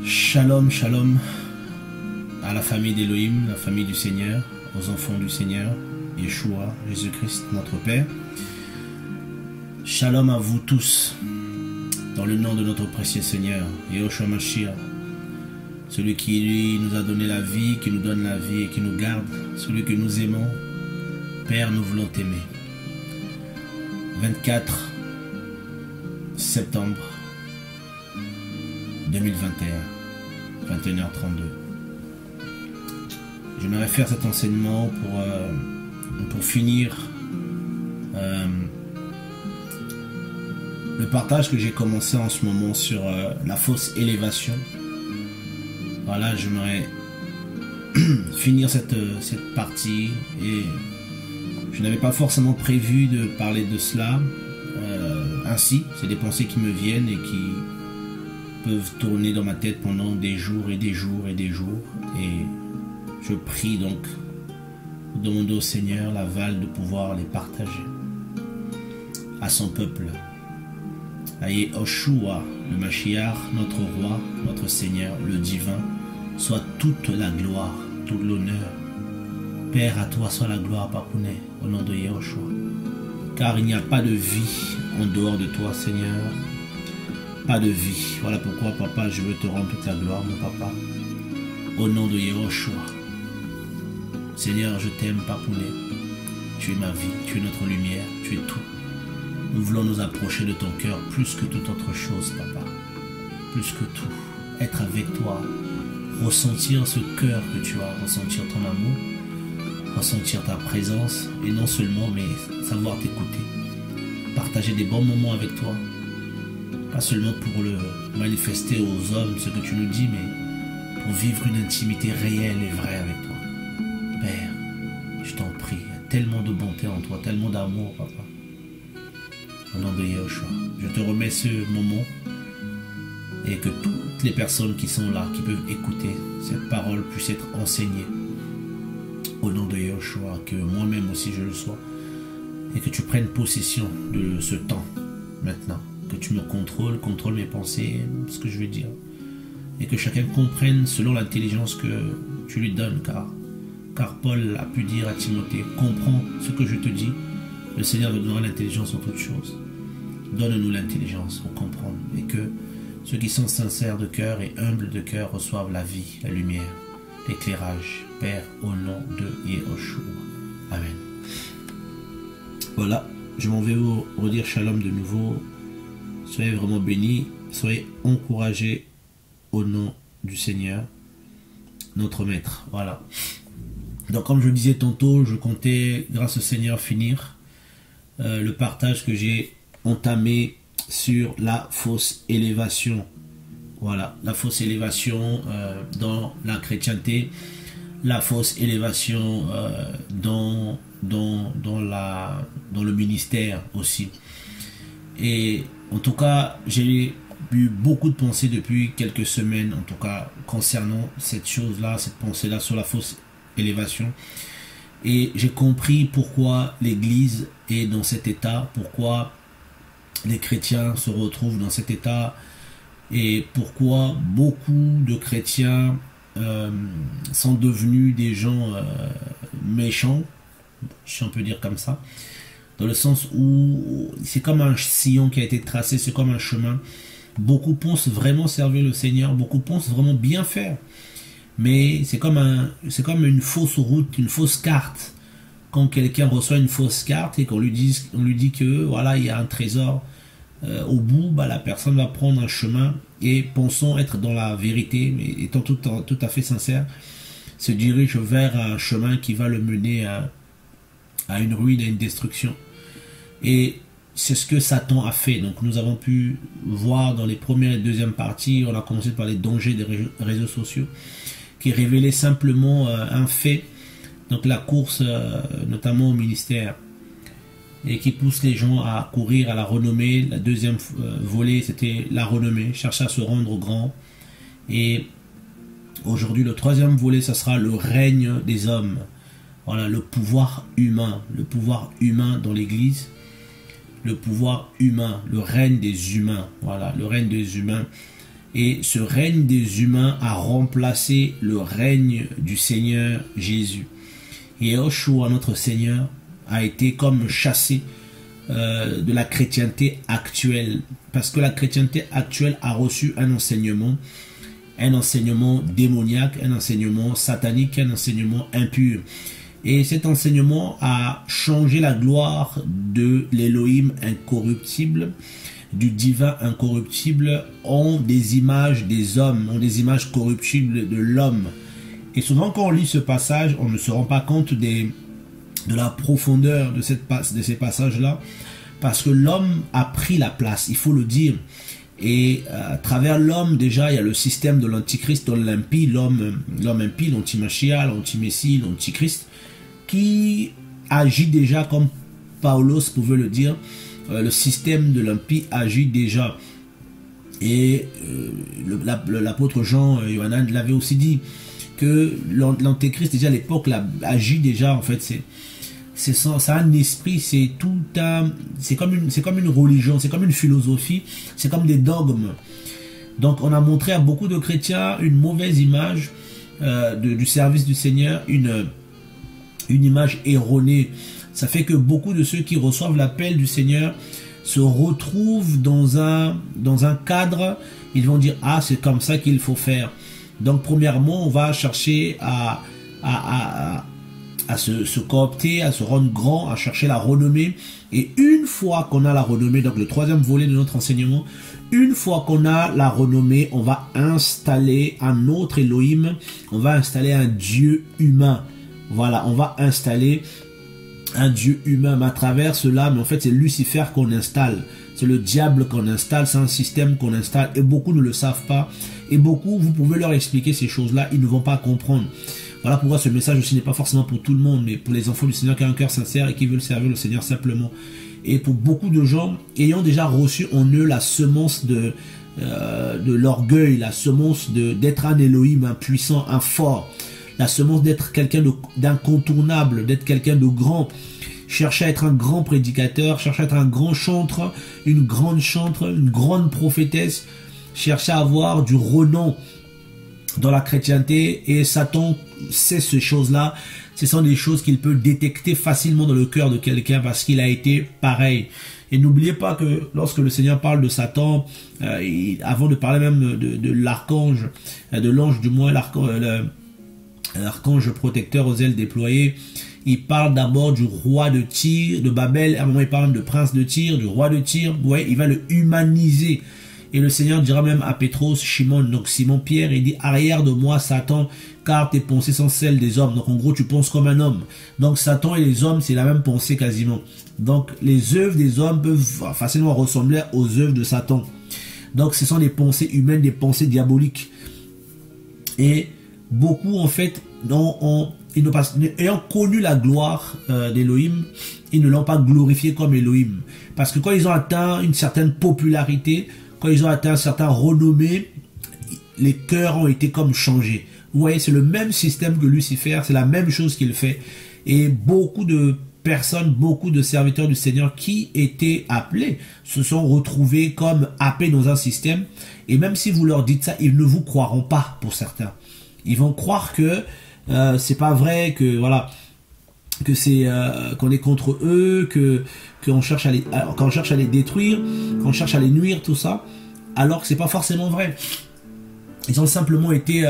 Shalom, shalom à la famille d'Elohim, la famille du Seigneur, aux enfants du Seigneur, Yeshua, Jésus-Christ, notre Père. Shalom à vous tous, dans le nom de notre précieux Seigneur, Yehoshua Mashiach, celui qui lui, nous a donné la vie, qui nous donne la vie et qui nous garde, celui que nous aimons. Père, nous voulons t'aimer. 24 septembre 2021, 21h32. J'aimerais faire cet enseignement pour finir le partage que j'ai commencé en ce moment sur la fausse élévation. Voilà, j'aimerais finir cette partie et je n'avais pas forcément prévu de parler de cela ainsi. C'est des pensées qui me viennent et qui peuvent tourner dans ma tête pendant des jours et des jours et des jours. Et je prie donc, demander au Seigneur l'aval de pouvoir les partager à son peuple. À Yehoshua, le Mashiach, notre roi, notre Seigneur, le divin, soit toute la gloire, tout l'honneur. Père, à toi soit la gloire, Papounet, au nom de Yehoshua. Car il n'y a pas de vie en dehors de toi, Seigneur. Pas de vie. Voilà pourquoi, Papa, je veux te rendre toute la gloire, mon Papa. Au nom de Yehoshua. Seigneur, je t'aime, Papounet. Tu es ma vie, tu es notre lumière, tu es tout. Nous voulons nous approcher de ton cœur plus que toute autre chose, Papa. Plus que tout. Être avec toi. Ressentir ce cœur que tu as. Ressentir ton amour. Ressentir ta présence. Et non seulement, mais savoir t'écouter. Partager des bons moments avec toi. Pas seulement pour le manifester aux hommes, ce que tu nous dis, mais pour vivre une intimité réelle et vraie avec toi. Père, je t'en prie. Il y a tellement de bonté en toi. Tellement d'amour, Papa. Au nom de Yehoshua, je te remets ce moment et que toutes les personnes qui sont là, qui peuvent écouter cette parole puissent être enseignées. Au nom de Yehoshua, que moi-même aussi je le sois et que tu prennes possession de ce temps maintenant, que tu me contrôle mes pensées, ce que je veux dire et que chacun comprenne selon l'intelligence que tu lui donnes, car Paul a pu dire à Timothée, comprends ce que je te dis. Le Seigneur nous donnera l'intelligence en toutes choses. Donne-nous l'intelligence pour comprendre et que ceux qui sont sincères de cœur et humbles de cœur reçoivent la vie, la lumière, l'éclairage. Père, au nom de Yehoshua. Amen. Voilà, je m'en vais vous redire shalom de nouveau. Soyez vraiment bénis, soyez encouragés au nom du Seigneur, notre Maître. Voilà. Donc comme je le disais tantôt, je comptais, grâce au Seigneur, finir le partage que j'ai entamé sur la fausse élévation. Voilà, la fausse élévation dans la chrétienté, la fausse élévation dans le ministère aussi. Et en tout cas, j'ai eu beaucoup de pensées depuis quelques semaines, en tout cas, concernant cette chose-là, cette pensée-là sur la fausse élévation. Et j'ai compris pourquoi l'Église est dans cet état, pourquoi les chrétiens se retrouvent dans cet état et pourquoi beaucoup de chrétiens sont devenus des gens méchants, si on peut dire comme ça, dans le sens où c'est comme un sillon qui a été tracé, c'est comme un chemin. Beaucoup pensent vraiment servir le Seigneur, beaucoup pensent vraiment bien faire. Mais c'est comme une fausse route, une fausse carte. Quand quelqu'un reçoit une fausse carte et qu'on lui dit que voilà, il y a un trésor au bout, la personne va prendre un chemin et pensant être dans la vérité, mais étant tout à fait sincère, se dirige vers un chemin qui va le mener à une ruine, à une destruction. Et c'est ce que Satan a fait. Donc nous avons pu voir dans les premières et deuxièmes parties, on a commencé par les dangers des réseaux sociaux, qui révélait simplement un fait, donc la course notamment au ministère, et qui pousse les gens à courir à la renommée. La deuxième volet, c'était la renommée, chercher à se rendre grand. Et aujourd'hui, le troisième volet, ça sera le règne des hommes. Voilà, le pouvoir humain dans l'Église, le pouvoir humain, le règne des humains. Voilà, le règne des humains. Et ce règne des humains a remplacé le règne du Seigneur Jésus. Et Yahushua, notre Seigneur, a été comme chassé de la chrétienté actuelle. Parce que la chrétienté actuelle a reçu un enseignement démoniaque, un enseignement satanique, un enseignement impur. Et cet enseignement a changé la gloire de l'Élohim incorruptible, du divin incorruptible, en des images des hommes, en des images corruptibles de l'homme. Et souvent quand on lit ce passage, on ne se rend pas compte de la profondeur de ces passages-là, parce que l'homme a pris la place, il faut le dire. Et à travers l'homme, déjà, il y a le système de l'antichrist, de l'impie, l'homme impie, l'anti-Machia, l'anti-Messie, l'antichrist, qui agit déjà comme Paulos pouvait le dire. Le système de l'impie agit déjà. Et l'apôtre Jean Yohanan l'avait aussi dit, que l'antéchrist, déjà à l'époque, agit déjà, en fait, c'est un esprit, c'est comme une religion, c'est comme une philosophie, c'est comme des dogmes. Donc on a montré à beaucoup de chrétiens une mauvaise image du service du Seigneur, une image erronée. Ça fait que beaucoup de ceux qui reçoivent l'appel du Seigneur se retrouvent dans un cadre, ils vont dire, ah, c'est comme ça qu'il faut faire. Donc premièrement, on va chercher à se coopter, à se rendre grand, à chercher la renommée. Et une fois qu'on a la renommée, donc le troisième volet de notre enseignement, une fois qu'on a la renommée, on va installer un autre Elohim, on va installer un Dieu humain. Voilà, on va installer un Dieu humain, mais à travers cela, mais en fait c'est Lucifer qu'on installe, c'est le diable qu'on installe, c'est un système qu'on installe, et beaucoup ne le savent pas, et beaucoup, vous pouvez leur expliquer ces choses-là, ils ne vont pas comprendre. Voilà pourquoi ce message aussi n'est pas forcément pour tout le monde, mais pour les enfants du Seigneur qui ont un cœur sincère et qui veulent servir le Seigneur simplement. Et pour beaucoup de gens ayant déjà reçu en eux la semence de l'orgueil, la semence d'être un Elohim, un puissant, un fort, la semence d'être quelqu'un d'incontournable, d'être quelqu'un de grand, chercher à être un grand prédicateur, chercher à être un grand chantre, une grande prophétesse, chercher à avoir du renom dans la chrétienté, et Satan sait ces choses-là. Ce sont des choses qu'il peut détecter facilement dans le cœur de quelqu'un parce qu'il a été pareil. Et n'oubliez pas que lorsque le Seigneur parle de Satan, avant de parler même de l'archange, de l'ange du moins, l'archange protecteur aux ailes déployées, il parle d'abord du roi de Tyr, de Babel. À un moment il parle de prince de Tyr, du roi de Tyr. Ouais, il va le humaniser. Et le Seigneur dira même à Pétros, Shimon, donc Simon-Pierre, il dit, arrière de moi, Satan, car tes pensées sont celles des hommes. Donc en gros, tu penses comme un homme. Donc Satan et les hommes, c'est la même pensée quasiment. Donc les œuvres des hommes peuvent facilement ressembler aux œuvres de Satan. Donc ce sont des pensées humaines, des pensées diaboliques. Et beaucoup, en fait, ayant connu la gloire d'Elohim, ils ne l'ont pas glorifié comme Elohim. Parce que quand ils ont atteint une certaine popularité, quand ils ont atteint un certain renommée, les cœurs ont été comme changés. Vous voyez, c'est le même système que Lucifer, c'est la même chose qu'il fait. Et beaucoup de personnes, beaucoup de serviteurs du Seigneur qui étaient appelés, se sont retrouvés comme happés dans un système. Et même si vous leur dites ça, ils ne vous croiront pas pour certains. Ils vont croire que c'est pas vrai, que voilà, que c'est qu'on est contre eux, qu'on cherche à les détruire, qu'on cherche à les nuire, tout ça, alors que c'est pas forcément vrai. Ils ont simplement été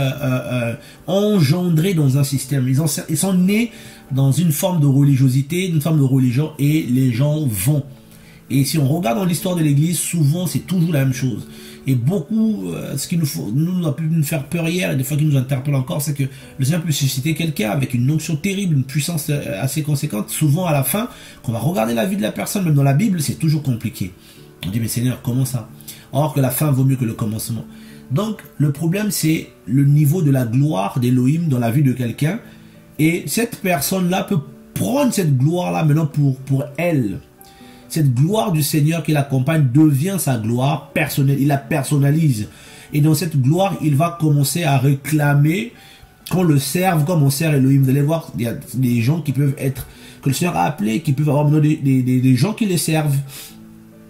engendrés dans un système. Ils sont nés dans une forme de religiosité, une forme de religion, et les gens vont. Et si on regarde dans l'histoire de l'Église, souvent c'est toujours la même chose. Et beaucoup, ce qui nous a pu nous faire peur hier, et des fois qui nous interpelle encore, c'est que le Seigneur peut susciter quelqu'un avec une onction terrible, une puissance assez conséquente. Souvent à la fin, quand on va regarder la vie de la personne, même dans la Bible, c'est toujours compliqué. On dit, mais Seigneur, comment ça? Or que la fin vaut mieux que le commencement. Donc le problème, c'est le niveau de la gloire d'Elohim dans la vie de quelqu'un. Et cette personne-là peut prendre cette gloire-là maintenant pour elle. Cette gloire du Seigneur qui l'accompagne devient sa gloire personnelle. Il la personnalise. Et dans cette gloire, il va commencer à réclamer qu'on le serve comme on sert Elohim. Vous allez voir, il y a des gens qui peuvent être, que le Seigneur a appelés, qui peuvent avoir besoin des gens qui les servent.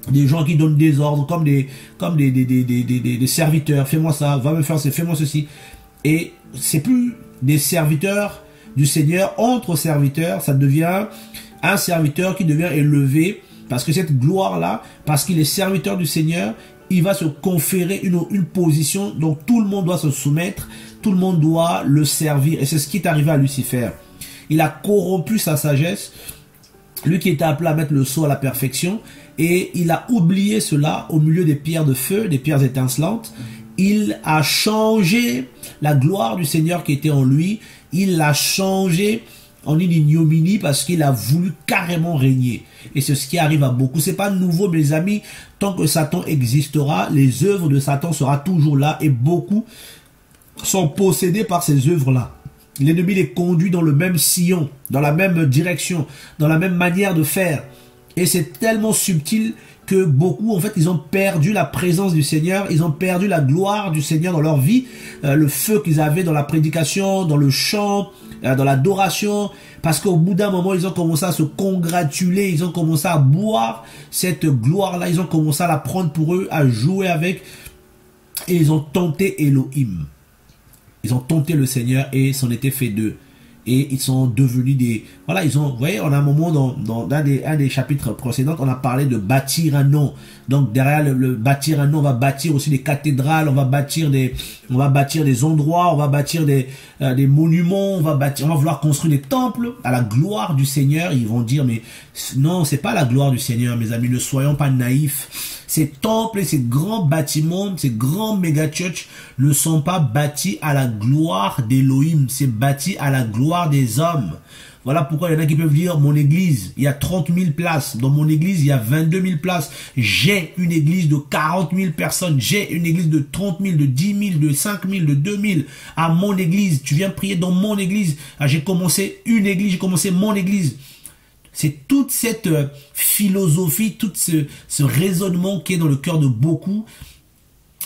des gens qui donnent des ordres, comme des serviteurs. Fais-moi ça, va me faire ça, fais-moi ceci. Et c'est plus des serviteurs du Seigneur entre serviteurs, ça devient un serviteur qui devient élevé, parce que cette gloire-là, parce qu'il est serviteur du Seigneur, il va se conférer une position, donc tout le monde doit se soumettre, tout le monde doit le servir. Et c'est ce qui est arrivé à Lucifer. Il a corrompu sa sagesse, lui qui était appelé à mettre le sceau à la perfection, et il a oublié cela au milieu des pierres de feu, des pierres étincelantes. Il a changé la gloire du Seigneur qui était en lui, il l'a changé en une ignominie parce qu'il a voulu carrément régner. Et c'est ce qui arrive à beaucoup. C'est pas nouveau, mes amis. Tant que Satan existera, les œuvres de Satan seront toujours là et beaucoup sont possédés par ces œuvres-là. L'ennemi les conduit dans le même sillon, dans la même direction, dans la même manière de faire. Et c'est tellement subtil que beaucoup, en fait, ils ont perdu la présence du Seigneur, ils ont perdu la gloire du Seigneur dans leur vie, le feu qu'ils avaient dans la prédication, dans le chant, dans l'adoration, parce qu'au bout d'un moment, ils ont commencé à se congratuler, ils ont commencé à boire cette gloire-là, ils ont commencé à la prendre pour eux, à jouer avec, et ils ont tenté Elohim. Ils ont tenté le Seigneur et c'en était fait d'eux. Et ils sont devenus des... Voilà, ils ont... Vous voyez, on a un moment dans un des chapitres précédents, on a parlé de bâtir un nom. Donc, derrière le bâtir un nom, on va bâtir aussi des cathédrales, on va bâtir des endroits, on va bâtir des monuments, on va vouloir construire des temples à la gloire du Seigneur. Ils vont dire, mais non, c'est pas la gloire du Seigneur, mes amis, ne soyons pas naïfs. Ces temples et ces grands bâtiments, ces grands méga-church ne sont pas bâtis à la gloire d'Elohim, c'est bâti à la gloire des hommes. Voilà pourquoi il y en a qui peuvent dire, mon église, il y a 30 000 places. Dans mon église, il y a 22 000 places. J'ai une église de 40 000 personnes. J'ai une église de 30 000, de 10 000, de 5 000, de 2 000. À mon église, tu viens prier dans mon église. J'ai commencé une église, j'ai commencé mon église. C'est toute cette philosophie, tout ce raisonnement qui est dans le cœur de beaucoup.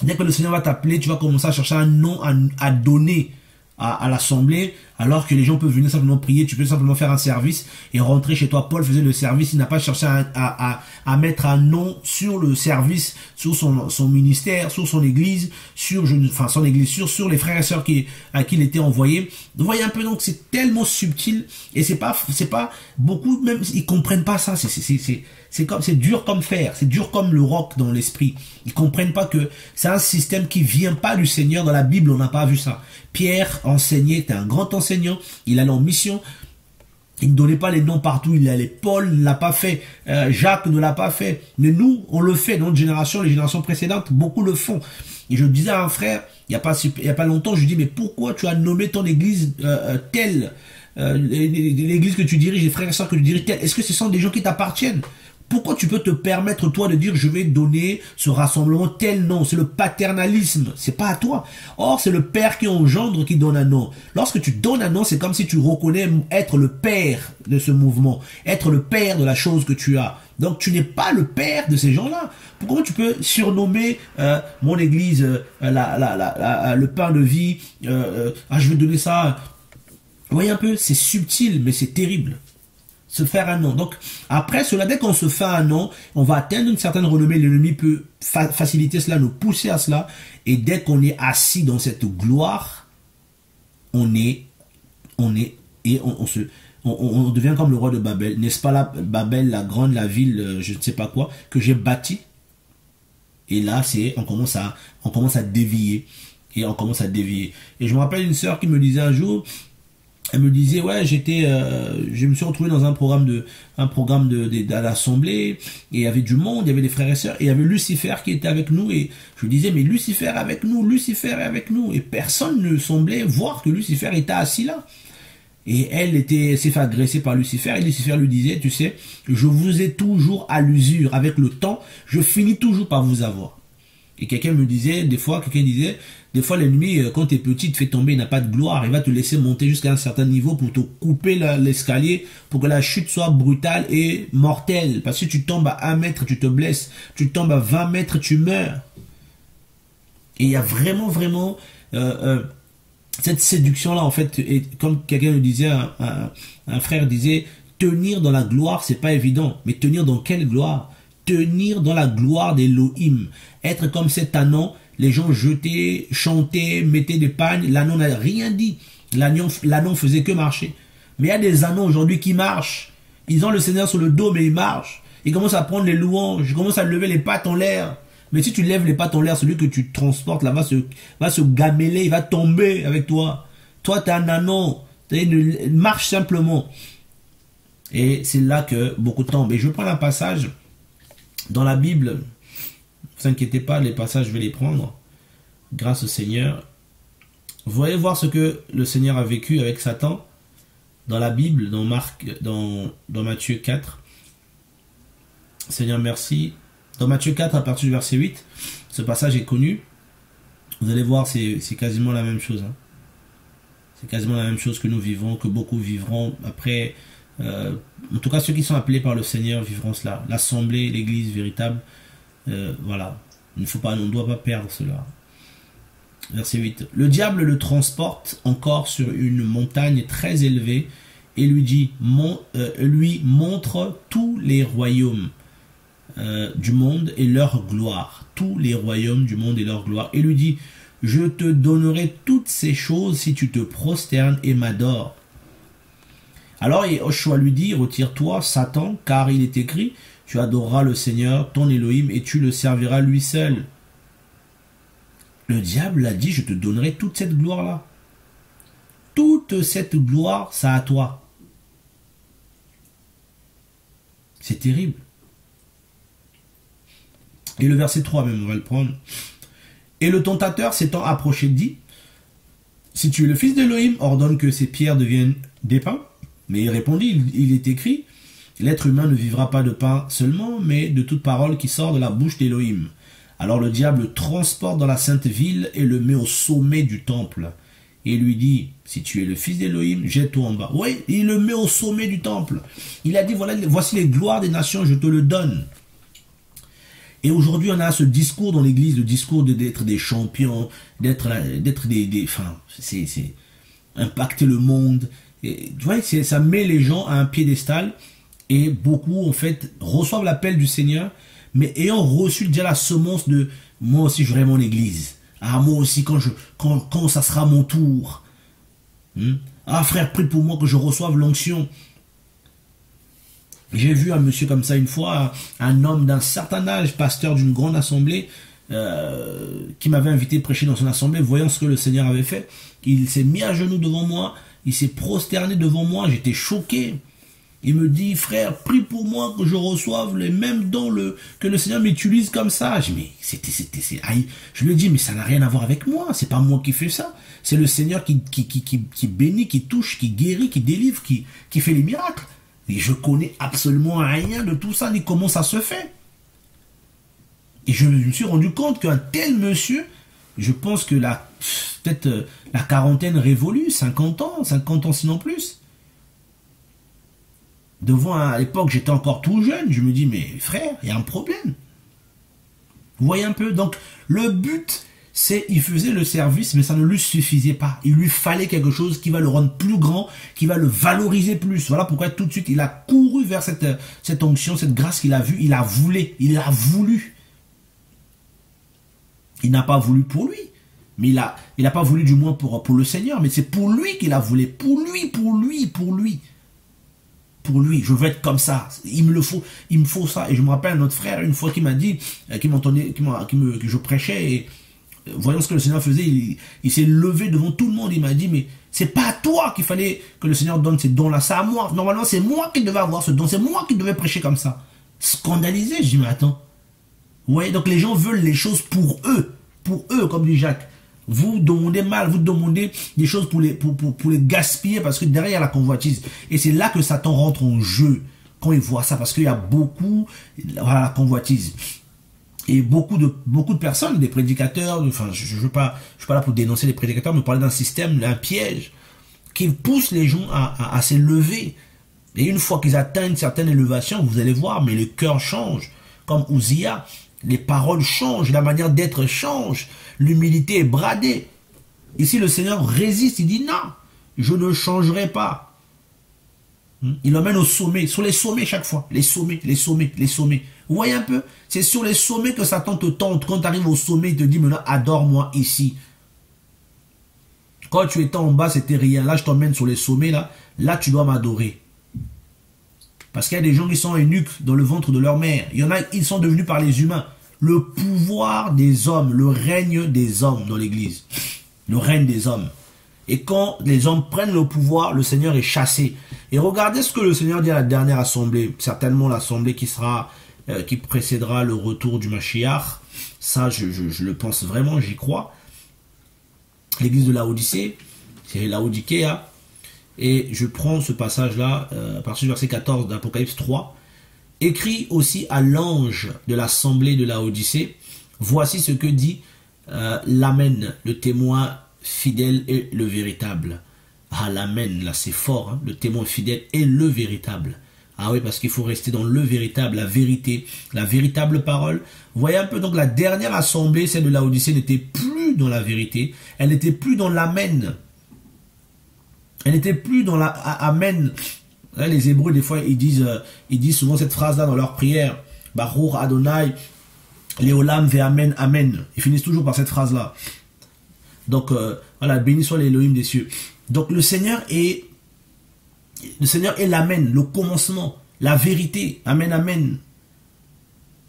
Dès que le Seigneur va t'appeler, tu vas commencer à chercher un nom à donner à l'assemblée, alors que les gens peuvent venir simplement prier, tu peux simplement faire un service et rentrer chez toi. Paul faisait le service, il n'a pas cherché à mettre un nom sur le service, sur son ministère, sur son église, sur les frères et sœurs à qui il était envoyé. Vous voyez un peu, donc c'est tellement subtil et c'est pas beaucoup, même ils comprennent pas ça. C'est dur comme fer, c'est dur comme le roc dans l'esprit. Ils comprennent pas que c'est un système qui vient pas du Seigneur. Dans la Bible, on n'a pas vu ça. Pierre enseignait, était un grand enseignant, il allait en mission, il ne donnait pas les noms partout, il allait, Paul ne l'a pas fait, Jacques ne l'a pas fait, mais nous, on le fait dans notre génération, les générations précédentes, beaucoup le font. Et je disais à un frère, il y a pas longtemps, je lui dis, mais pourquoi tu as nommé ton église telle, l'église que tu diriges, les frères et sœurs que tu diriges telle, est-ce que ce sont des gens qui t'appartiennent? Pourquoi tu peux te permettre, toi, de dire, je vais donner ce rassemblement tel nom? C'est le paternalisme. C'est pas à toi. Or, c'est le père qui engendre qui donne un nom. Lorsque tu donnes un nom, c'est comme si tu reconnais être le père de ce mouvement, être le père de la chose que tu as. Donc, tu n'es pas le père de ces gens-là. Pourquoi tu peux surnommer mon église, le pain de vie, je vais donner ça. Vous voyez un peu, c'est subtil, mais c'est terrible. Se faire un nom. Donc, après cela, dès qu'on se fait un nom, on va atteindre une certaine renommée. L'ennemi peut faciliter cela, nous pousser à cela. Et dès qu'on est assis dans cette gloire, on devient comme le roi de Babel. N'est-ce pas là, Babel, la grande, la ville, je ne sais pas quoi, que j'ai bâti. Et là, on commence à dévier. Et on commence à dévier. Et je me rappelle une sœur qui me disait un jour, elle me disait, ouais, je me suis retrouvé dans un programme à l'assemblée, et il y avait du monde, il y avait des frères et sœurs, et il y avait Lucifer qui était avec nous, et je lui disais, mais Lucifer est avec nous, et personne ne semblait voir que Lucifer était assis là. Et s'est fait agresser par Lucifer, et Lucifer lui disait, tu sais, je vous ai toujours à l'usure, avec le temps, je finis toujours par vous avoir. Et quelqu'un me disait, des fois l'ennemi, quand tu es petit, te fait tomber, il n'a pas de gloire, il va te laisser monter jusqu'à un certain niveau pour te couper l'escalier, pour que la chute soit brutale et mortelle. Parce que tu tombes à 1 mètre, tu te blesses, tu tombes à 20 mètres, tu meurs. Et il y a vraiment cette séduction-là, en fait, et comme quelqu'un le disait, un frère disait, tenir dans la gloire, c'est pas évident, mais tenir dans quelle gloire? tenir dans la gloire d'Élohim. Être comme cet ânon, les gens jetaient, chantaient, mettaient des pagnes, l'ânon n'a rien dit. L'ânon faisait que marcher. Mais il y a des ânons aujourd'hui qui marchent. Ils ont le Seigneur sur le dos, mais ils marchent. Ils commencent à prendre les louanges, ils commencent à lever les pattes en l'air. Mais si tu lèves les pattes en l'air, celui que tu transportes là va se gameler, il va tomber avec toi. Toi, tu es un ânon. Marche simplement. Et c'est là que beaucoup tombent. Et je prends un passage dans la Bible. Ne vous inquiétez pas, les passages, je vais les prendre. Grâce au Seigneur. Vous allez voir ce que le Seigneur a vécu avec Satan dans la Bible, dans Matthieu 4. Seigneur, merci. Dans Matthieu 4, à partir du verset 8, ce passage est connu. Vous allez voir, c'est quasiment la même chose. Hein. C'est quasiment la même chose que nous vivons, que beaucoup vivront après. En tout cas, ceux qui sont appelés par le Seigneur vivront cela. L'assemblée, l'église véritable. Voilà. On ne doit pas perdre cela. Verset 8. Le diable le transporte encore sur une montagne très élevée et lui dit, lui montre tous les royaumes du monde et leur gloire. Tous les royaumes du monde et leur gloire. Et lui dit, je te donnerai toutes ces choses si tu te prosternes et m'adores. Alors Yoshua lui dit, retire-toi, Satan, car il est écrit, tu adoreras le Seigneur, ton Elohim, et tu le serviras lui seul. Le diable a dit, je te donnerai toute cette gloire-là. Toute cette gloire, ça à toi. C'est terrible. Et le verset 3 même, on va le prendre. Et le tentateur s'étant approché dit, si tu es le fils d'Elohim, ordonne que ces pierres deviennent des pains. Mais il répondit, il est écrit, l'être humain ne vivra pas de pain seulement, mais de toute parole qui sort de la bouche d'Elohim. Alors le diable le transporte dans la sainte ville et le met au sommet du temple. Et lui dit, si tu es le fils d'Elohim, jette-toi en bas. Oui, il le met au sommet du temple. Il a dit, voilà, voici les gloires des nations, je te le donne. Et aujourd'hui, on a ce discours dans l'église, le discours d'être des champions, d'être enfin, c'est impacter le monde. Et, tu vois, ça met les gens à un piédestal et beaucoup, en fait, reçoivent l'appel du Seigneur, mais ayant reçu déjà la semence de « moi aussi, j'aurai mon église. Ah, moi aussi, quand ça sera mon tour. Ah, frère, prie pour moi que je reçoive l'onction. » J'ai vu un monsieur comme ça une fois, un homme d'un certain âge, pasteur d'une grande assemblée, qui m'avait invité à prêcher dans son assemblée, voyant ce que le Seigneur avait fait. Il s'est mis à genoux devant moi, il s'est prosterné devant moi, j'étais choqué. Il me dit, frère, prie pour moi que je reçoive les mêmes dons que le Seigneur m'utilise comme ça. Je dis, mais je lui ai dit, mais ça n'a rien à voir avec moi, c'est pas moi qui fais ça. C'est le Seigneur qui bénit, qui touche, qui guérit, qui délivre, qui fait les miracles. Et je connais absolument rien de tout ça, ni comment ça se fait. Et je me suis rendu compte qu'un tel monsieur, je pense que peut-être la quarantaine révolue, 50 ans sinon plus. À l'époque, j'étais encore tout jeune, je me dis, mais frère, il y a un problème. Vous voyez un peu? Donc, le but, c'est, il faisait le service, mais ça ne lui suffisait pas. Il lui fallait quelque chose qui va le rendre plus grand, qui va le valoriser plus. Voilà pourquoi tout de suite, il a couru vers cette onction, cette grâce qu'il a vue. Il a voulu. Il n'a pas voulu pour lui. Mais il n'a pas voulu du moins pour le Seigneur. Mais c'est pour lui qu'il a voulu. Pour lui, je veux être comme ça. Il me faut ça. Et je me rappelle notre frère, une fois, qui m'a dit, que je prêchais, et voyant ce que le Seigneur faisait, il s'est levé devant tout le monde. Il m'a dit, mais c'est pas à toi qu'il fallait que le Seigneur donne ces dons-là, c'est à moi. Normalement, c'est moi qui devais avoir ce don, c'est moi qui devais prêcher comme ça. Scandalisé, je dis, mais attends. Vous voyez, donc les gens veulent les choses pour eux, comme dit Jacques. Vous demandez mal, vous demandez des choses pour les gaspiller, parce que derrière la convoitise. Et c'est là que Satan rentre en jeu, quand il voit ça, parce qu'il y a beaucoup, voilà, la convoitise. Et beaucoup de personnes, des prédicateurs, enfin, je suis pas là pour dénoncer les prédicateurs, mais parler d'un système, d'un piège, qui pousse les gens à s'élever. Et une fois qu'ils atteignent une certaine élévation, vous allez voir, mais le cœur change. Comme Uzziah, les paroles changent, la manière d'être change, l'humilité est bradée. Ici, le Seigneur résiste, il dit non, je ne changerai pas. Il l'emmène au sommet, sur les sommets chaque fois. Les sommets, les sommets, les sommets. Vous voyez un peu? C'est sur les sommets que Satan te tente. Quand tu arrives au sommet, il te dit maintenant, adore-moi ici. Quand tu étais en bas, c'était rien. Là, je t'emmène sur les sommets, là. Là, tu dois m'adorer. Parce qu'il y a des gens qui sont eunuques dans le ventre de leur mère. Il y en a, ils sont devenus par les humains. Le pouvoir des hommes, le règne des hommes dans l'église. Le règne des hommes. Et quand les hommes prennent le pouvoir, le Seigneur est chassé. Et regardez ce que le Seigneur dit à la dernière assemblée. Certainement l'assemblée qui sera, qui précédera le retour du Mashiach. Ça, je le pense vraiment, j'y crois. L'église de Laodicée, c'est Laodicea. Et je prends ce passage-là, à partir du verset 14 d'Apocalypse 3. Écrit aussi à l'ange de l'assemblée de Laodicée. Voici ce que dit l'Amen, le témoin fidèle et le véritable. Ah, l'Amen, là c'est fort, hein, le témoin fidèle et le véritable. Ah oui, parce qu'il faut rester dans le véritable, la vérité, la véritable parole. Vous voyez un peu, donc la dernière assemblée, celle de Laodicée, n'était plus dans la vérité, elle n'était plus dans l'Amen. Elle n'était plus dans la Amen. Là, les Hébreux, des fois, ils disent souvent cette phrase-là dans leur prière. Baruch Adonai, Léolam ve Amen, Amen. Ils finissent toujours par cette phrase-là. Donc, voilà, béni soit l'Élohim des cieux. Donc, le Seigneur est l'Amen, le commencement, la vérité. Amen, Amen.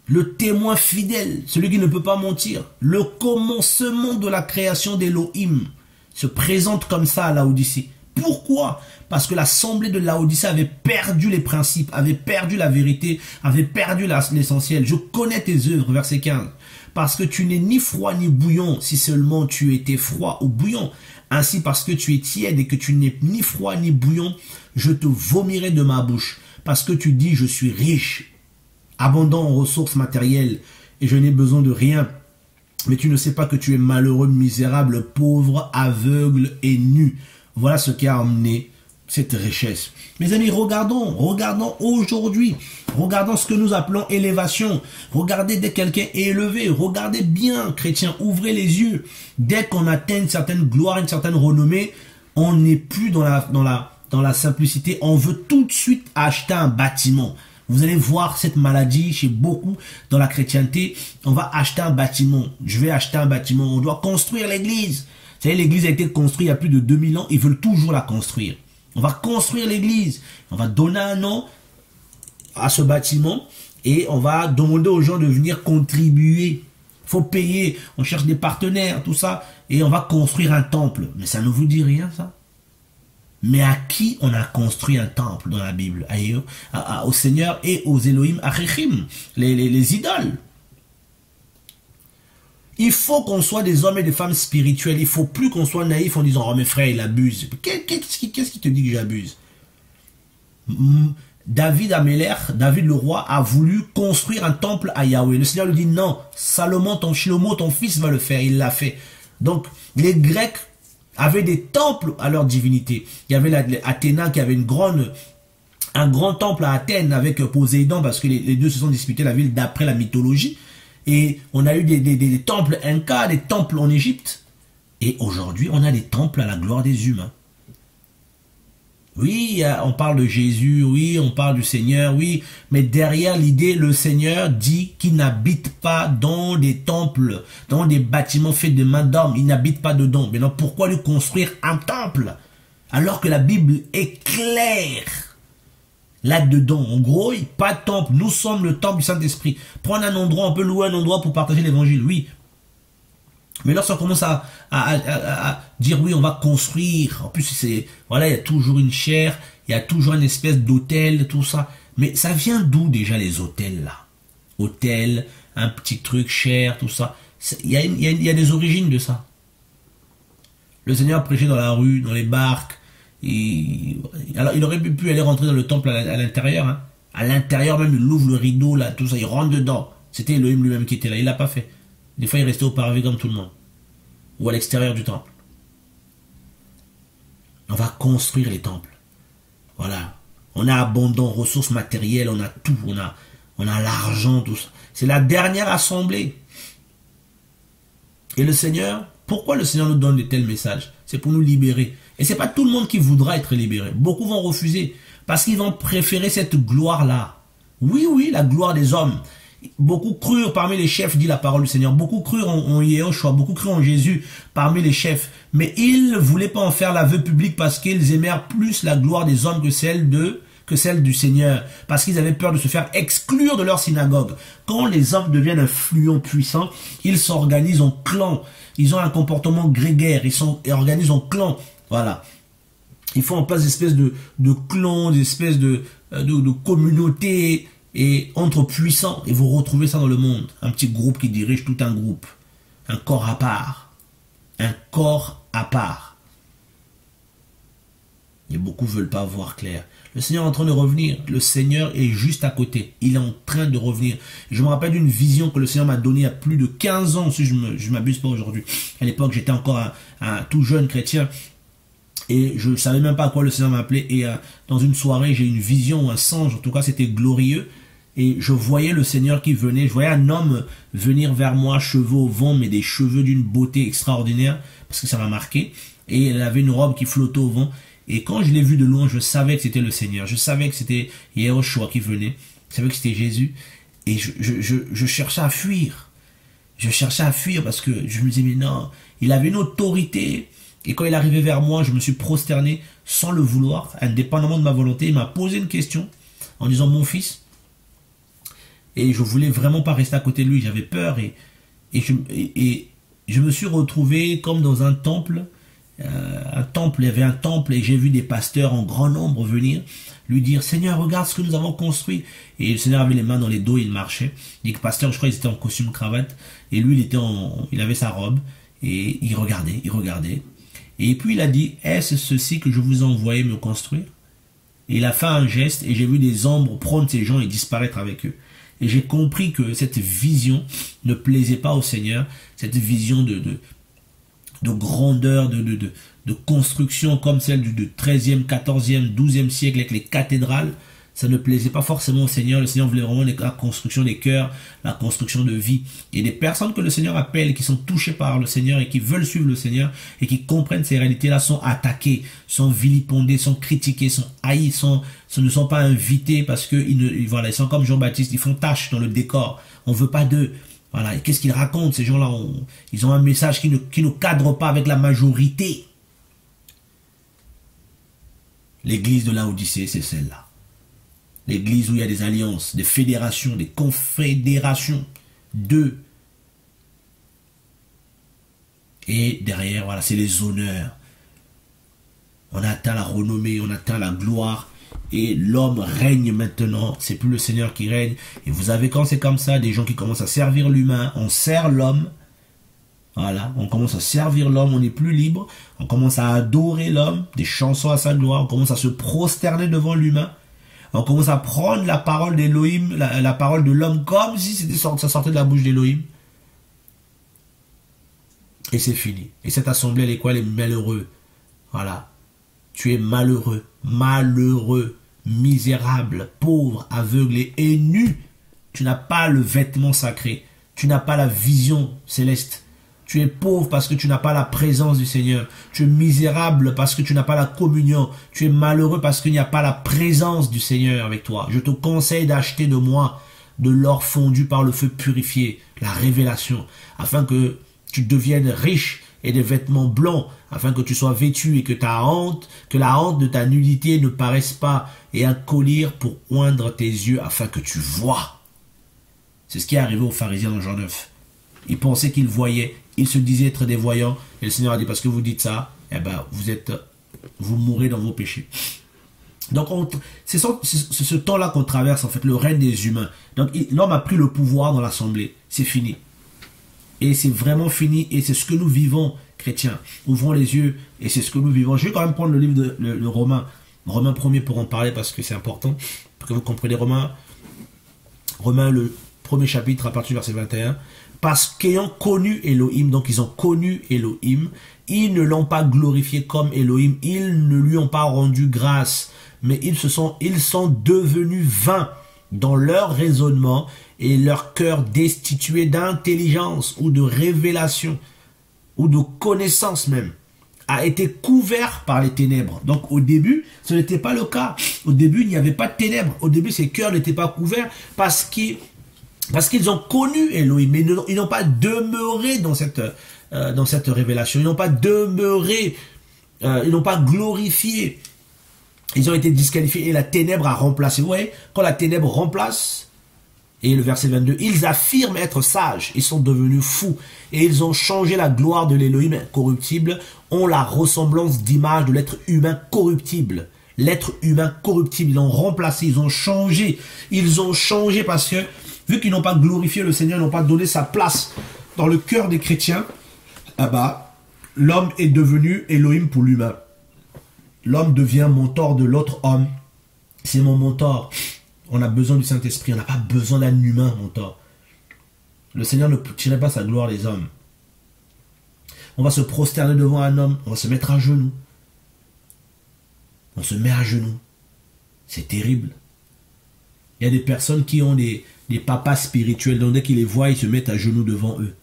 Le témoin fidèle, celui qui ne peut pas mentir. Le commencement de la création d'Élohim se présente comme ça à Laodicée. Pourquoi? Parce que l'assemblée de Laodicée avait perdu les principes, avait perdu la vérité, avait perdu l'essentiel. Je connais tes œuvres, verset 15. Parce que tu n'es ni froid ni bouillant, si seulement tu étais froid ou bouillant. Ainsi, parce que tu es tiède et que tu n'es ni froid ni bouillant, je te vomirai de ma bouche. Parce que tu dis, je suis riche, abondant en ressources matérielles, et je n'ai besoin de rien. Mais tu ne sais pas que tu es malheureux, misérable, pauvre, aveugle et nu. Voilà ce qui a amené cette richesse. Mes amis, regardons aujourd'hui. Regardons ce que nous appelons élévation. Regardez dès que quelqu'un est élevé. Regardez bien, chrétiens, ouvrez les yeux. Dès qu'on atteint une certaine gloire, une certaine renommée, on n'est plus dans la simplicité. On veut tout de suite acheter un bâtiment. Vous allez voir cette maladie chez beaucoup dans la chrétienté. On va acheter un bâtiment. Je vais acheter un bâtiment. On doit construire l'église. Vous savez, l'église a été construite il y a plus de 2000 ans. Ils veulent toujours la construire. On va construire l'église. On va donner un nom à ce bâtiment. Et on va demander aux gens de venir contribuer. Il faut payer. On cherche des partenaires, tout ça. Et on va construire un temple. Mais ça ne vous dit rien, ça? Mais à qui on a construit un temple dans la Bible? Au Seigneur et aux Elohim Achechim, les idoles. Il faut qu'on soit des hommes et des femmes spirituels. Il ne faut plus qu'on soit naïf en disant « Oh, mes frères, il abuse. » Qu'est-ce qui te dit que j'abuse? David le roi, a voulu construire un temple à Yahweh. Le Seigneur lui dit « Non, Salomon, ton fils va le faire. » Il l'a fait. Donc, les Grecs avaient des temples à leur divinité. Il y avait Athéna qui avait un grand temple à Athènes avec Poséidon parce que les deux se sont disputés la ville d'après la mythologie. Et on a eu des temples incas, des temples en Égypte. Et aujourd'hui, on a des temples à la gloire des humains. Oui, on parle de Jésus, oui, on parle du Seigneur, oui. Mais derrière l'idée, le Seigneur dit qu'il n'habite pas dans des temples, dans des bâtiments faits de mains d'hommes. Il n'habite pas dedans. Maintenant, pourquoi lui construire un temple? Alors que la Bible est claire. Là-dedans, en gros, pas de temple. Nous sommes le temple du Saint-Esprit. Prendre un endroit, on peut louer un endroit pour partager l'évangile, oui. Mais lorsqu'on commence à dire oui, on va construire. En plus, voilà, il y a toujours une chaire, il y a toujours une espèce d'hôtel, tout ça. Mais ça vient d'où déjà les hôtels là? Hôtel, un petit truc cher, tout ça. Il y a des origines de ça. Le Seigneur prêchait dans la rue, dans les barques. Alors, il aurait pu aller rentrer dans le temple à l'intérieur. Hein. À l'intérieur même, il ouvre le rideau, là, tout ça, il rentre dedans. C'était Elohim lui-même qui était là, il l'a pas fait. Des fois, il restait au parvis comme tout le monde. Ou à l'extérieur du temple. On va construire les temples. Voilà. On a abondant, ressources matérielles, on a tout, on a l'argent, tout ça. C'est la dernière assemblée. Et le Seigneur, pourquoi le Seigneur nous donne de tels messages? C'est pour nous libérer. Et c'est pas tout le monde qui voudra être libéré. Beaucoup vont refuser. Parce qu'ils vont préférer cette gloire-là. Oui, oui, la gloire des hommes. Beaucoup crurent parmi les chefs, dit la parole du Seigneur. Beaucoup crurent en Yehoshua, beaucoup crurent en Jésus parmi les chefs. Mais ils ne voulaient pas en faire l'aveu public parce qu'ils aimèrent plus la gloire des hommes que celle du Seigneur. Parce qu'ils avaient peur de se faire exclure de leur synagogue. Quand les hommes deviennent influents, puissants, ils s'organisent en clans. Ils ont un comportement grégaire. Ils s'organisent en clans. Voilà. Ils font en place des espèces de clans, des espèces de communautés. Et entre puissants, et vous retrouvez ça dans le monde. Un petit groupe qui dirige tout un groupe. Un corps à part. Un corps à part. Et beaucoup ne veulent pas voir clair. Le Seigneur est en train de revenir. Le Seigneur est juste à côté. Il est en train de revenir. Je me rappelle d'une vision que le Seigneur m'a donnée il y a plus de 15 ans, si je ne m'abuse pas aujourd'hui. À l'époque, j'étais encore un tout jeune chrétien. Et je ne savais même pas à quoi le Seigneur m'appelait. Et dans une soirée, j'ai eu une vision, un songe. En tout cas, c'était glorieux. Et je voyais le Seigneur qui venait. Je voyais un homme venir vers moi, cheveux au vent, mais des cheveux d'une beauté extraordinaire. Parce que ça m'a marqué. Et elle avait une robe qui flottait au vent. Et quand je l'ai vu de loin, je savais que c'était le Seigneur. Je savais que c'était Yehoshua qui venait. Je savais que c'était Jésus. Et je cherchais à fuir. Je cherchais à fuir parce que je me disais, mais non, il avait une autorité. Et quand il arrivait vers moi, je me suis prosterné sans le vouloir, indépendamment de ma volonté. Il m'a posé une question en disant, mon fils. Et je voulais vraiment pas rester à côté de lui. J'avais peur. Et je me suis retrouvé comme dans un temple. Il y avait un temple et j'ai vu des pasteurs en grand nombre venir lui dire, Seigneur, regarde ce que nous avons construit. Et le Seigneur avait les mains dans les dos, il marchait. Les pasteurs, je crois, ils étaient en costume cravate. Et lui, il avait sa robe. Et il regardait. Et puis il a dit, est-ce ceci que je vous ai envoyé me construire? Et il a fait un geste et j'ai vu des ombres prendre ces gens et disparaître avec eux. Et j'ai compris que cette vision ne plaisait pas au Seigneur. Cette vision de grandeur, de construction comme celle du 13e, 14e, 12e siècle avec les cathédrales, ça ne plaisait pas forcément au Seigneur. Le Seigneur voulait vraiment la construction des cœurs, la construction de vie. Et les personnes que le Seigneur appelle, qui sont touchées par le Seigneur et qui veulent suivre le Seigneur et qui comprennent ces réalités-là, sont attaquées, sont vilipendées, sont critiquées, sont haïes, ne sont pas invités parce que ils sont comme Jean-Baptiste, ils font tâche dans le décor. On ne veut pas d'eux. Voilà. Et qu'est-ce qu'ils racontent, ces gens-là? Ils ont un message qui ne cadre pas avec la majorité. L'église de Laodicée, c'est celle-là. L'église où il y a des alliances, des fédérations, des confédérations. Et derrière, voilà, c'est les honneurs. On atteint la renommée, on atteint la gloire. Et l'homme règne maintenant. C'est plus le Seigneur qui règne. Et vous avez, quand c'est comme ça, des gens qui commencent à servir l'humain. On sert l'homme. Voilà, on commence à servir l'homme, on n'est plus libre. On commence à adorer l'homme, des chansons à sa gloire. On commence à se prosterner devant l'humain. On commence à prendre la parole d'Élohim, la parole de l'homme, comme si ça sortait de la bouche d'Élohim. Et c'est fini. Et cette assemblée, elle est quoi? Elle est malheureux. Voilà. Tu es malheureux, misérable, pauvre, aveugle et nu. Tu n'as pas le vêtement sacré. Tu n'as pas la vision céleste. Tu es pauvre parce que tu n'as pas la présence du Seigneur. Tu es misérable parce que tu n'as pas la communion. Tu es malheureux parce qu'il n'y a pas la présence du Seigneur avec toi. Je te conseille d'acheter de moi de l'or fondu par le feu purifié, la révélation, afin que tu deviennes riche et des vêtements blancs, afin que tu sois vêtu et que la honte de ta nudité ne paraisse pas, et un collier pour oindre tes yeux afin que tu vois. C'est ce qui est arrivé aux pharisiens dans Jean 9. Ils pensaient qu'ils voyaient. Ils se disaient être des voyants. Et le Seigneur a dit, parce que vous dites ça, eh ben, vous mourrez dans vos péchés. Donc, c'est ce temps-là qu'on traverse, en fait, le règne des humains. Donc, l'homme a pris le pouvoir dans l'assemblée. C'est fini. Et c'est vraiment fini. Et c'est ce que nous vivons, chrétiens. Ouvrons les yeux. Et c'est ce que nous vivons. Je vais quand même prendre le livre de Romains. Romains 1er pour en parler, parce que c'est important. Pour que vous compreniez Romains, le premier chapitre, à partir du verset 21. Parce qu'ayant connu Elohim, donc ils ont connu Elohim, ils ne l'ont pas glorifié comme Elohim, ils ne lui ont pas rendu grâce, mais ils sont devenus vains dans leur raisonnement et leur cœur destitué d'intelligence ou de révélation ou de connaissance même. a été couvert par les ténèbres. Donc au début, ce n'était pas le cas. Au début, il n'y avait pas de ténèbres. Au début, ces cœurs n'étaient pas couverts parce qu'ils ont connu Elohim, mais ils n'ont pas demeuré dans cette révélation. Ils n'ont pas demeuré, ils n'ont pas glorifié. Ils ont été disqualifiés et la ténèbre a remplacé. Vous voyez, quand la ténèbre remplace, et le verset 22, ils affirment être sages, ils sont devenus fous, et ils ont changé la gloire de l'Élohim corruptible, ont la ressemblance d'image de l'être humain corruptible. L'être humain corruptible, ils l'ont remplacé, ils ont changé parce que, vu qu'ils n'ont pas glorifié le Seigneur, ils n'ont pas donné sa place dans le cœur des chrétiens, l'homme est devenu Elohim pour l'humain. L'homme devient mentor de l'autre homme. C'est mon mentor. On a besoin du Saint-Esprit. On n'a pas besoin d'un humain mentor. Le Seigneur ne tirait pas sa gloire des hommes. On va se prosterner devant un homme. On va se mettre à genoux. On se met à genoux. C'est terrible. Il y a des personnes qui ont des papas spirituels. Donc dès qu'ils les voient, ils se mettent à genoux devant eux.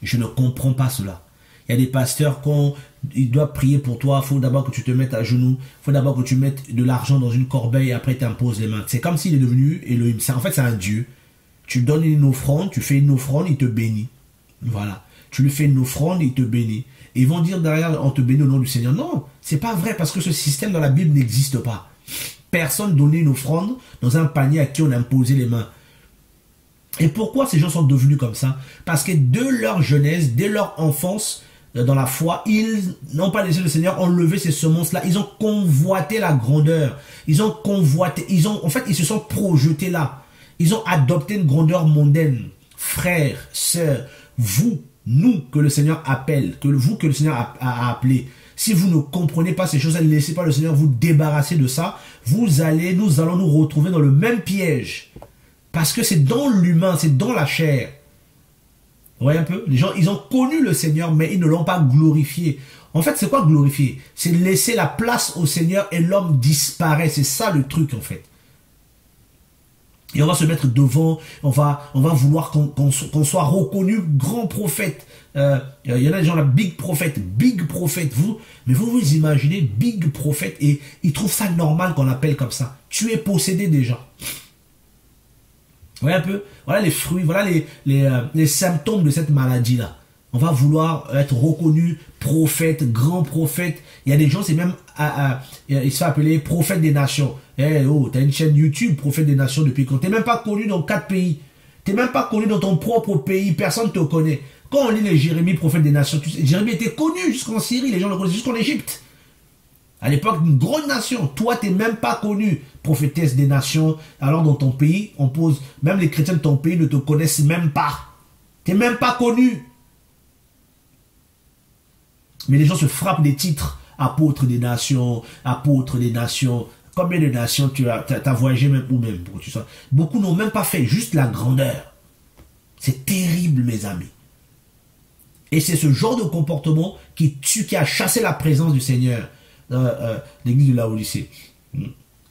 Je ne comprends pas cela. Il y a des pasteurs, quand ils doivent prier pour toi, il faut d'abord que tu te mettes à genoux, il faut d'abord que tu mettes de l'argent dans une corbeille et après tu imposes les mains. C'est comme s'il est devenu Elohim. En fait, c'est un Dieu. Tu donnes une offrande, tu fais une offrande, il te bénit. Voilà. Tu lui fais une offrande, il te bénit. Et ils vont dire derrière, on te bénit au nom du Seigneur. Non, c'est pas vrai parce que ce système dans la Bible n'existe pas. Personne donnait une offrande dans un panier à qui on imposait les mains. Et pourquoi ces gens sont devenus comme ça? Parce que de leur jeunesse, dès leur enfance, dans la foi, ils n'ont pas laissé le Seigneur enlever ces semences-là. Ils ont convoité la grandeur. Ils ont convoité. En fait, ils se sont projetés là. Ils ont adopté une grandeur mondaine. Frères, sœurs, vous, nous, que le Seigneur appelle, que le Seigneur a appelé. Si vous ne comprenez pas ces choses-là, ne laissez pas le Seigneur vous débarrasser de ça. Nous allons nous retrouver dans le même piège. Parce que c'est dans l'humain, c'est dans la chair. Vous voyez un peu? Les gens, ils ont connu le Seigneur, mais ils ne l'ont pas glorifié. En fait, c'est quoi glorifier? C'est laisser la place au Seigneur et l'homme disparaît. C'est ça le truc, en fait. Et on va se mettre devant, on va vouloir qu'on soit reconnu grand prophète. Il y en a des gens là, big prophète. Mais vous imaginez, big prophète, et ils trouvent ça normal qu'on appelle comme ça. Tu es possédé déjà. Vous voyez un peu? Voilà les fruits, voilà les symptômes de cette maladie-là. On va vouloir être reconnu prophète, grand prophète. Il y a des gens, c'est même, il se fait appeler prophète des nations. Eh oh, t'as une chaîne YouTube, prophète des nations depuis quand? T'es même pas connu dans 4 pays. T'es même pas connu dans ton propre pays. Personne ne te connaît. Quand on lit les Jérémie, prophète des nations, Jérémie était connu jusqu'en Syrie. Les gens le connaissaient jusqu'en Égypte. À l'époque, une grande nation. Toi, tu n'es même pas connu, prophétesse des nations. Alors, dans ton pays, même les chrétiens de ton pays ne te connaissent même pas. Tu n'es même pas connu. Mais les gens se frappent des titres. Apôtre des nations, apôtre des nations. Combien de nations tu as voyagé même ou même pour que tu sois. Beaucoup n'ont même pas fait, juste la grandeur. C'est terrible, mes amis. Et c'est ce genre de comportement qui a chassé la présence du Seigneur. L'église de Laodicée.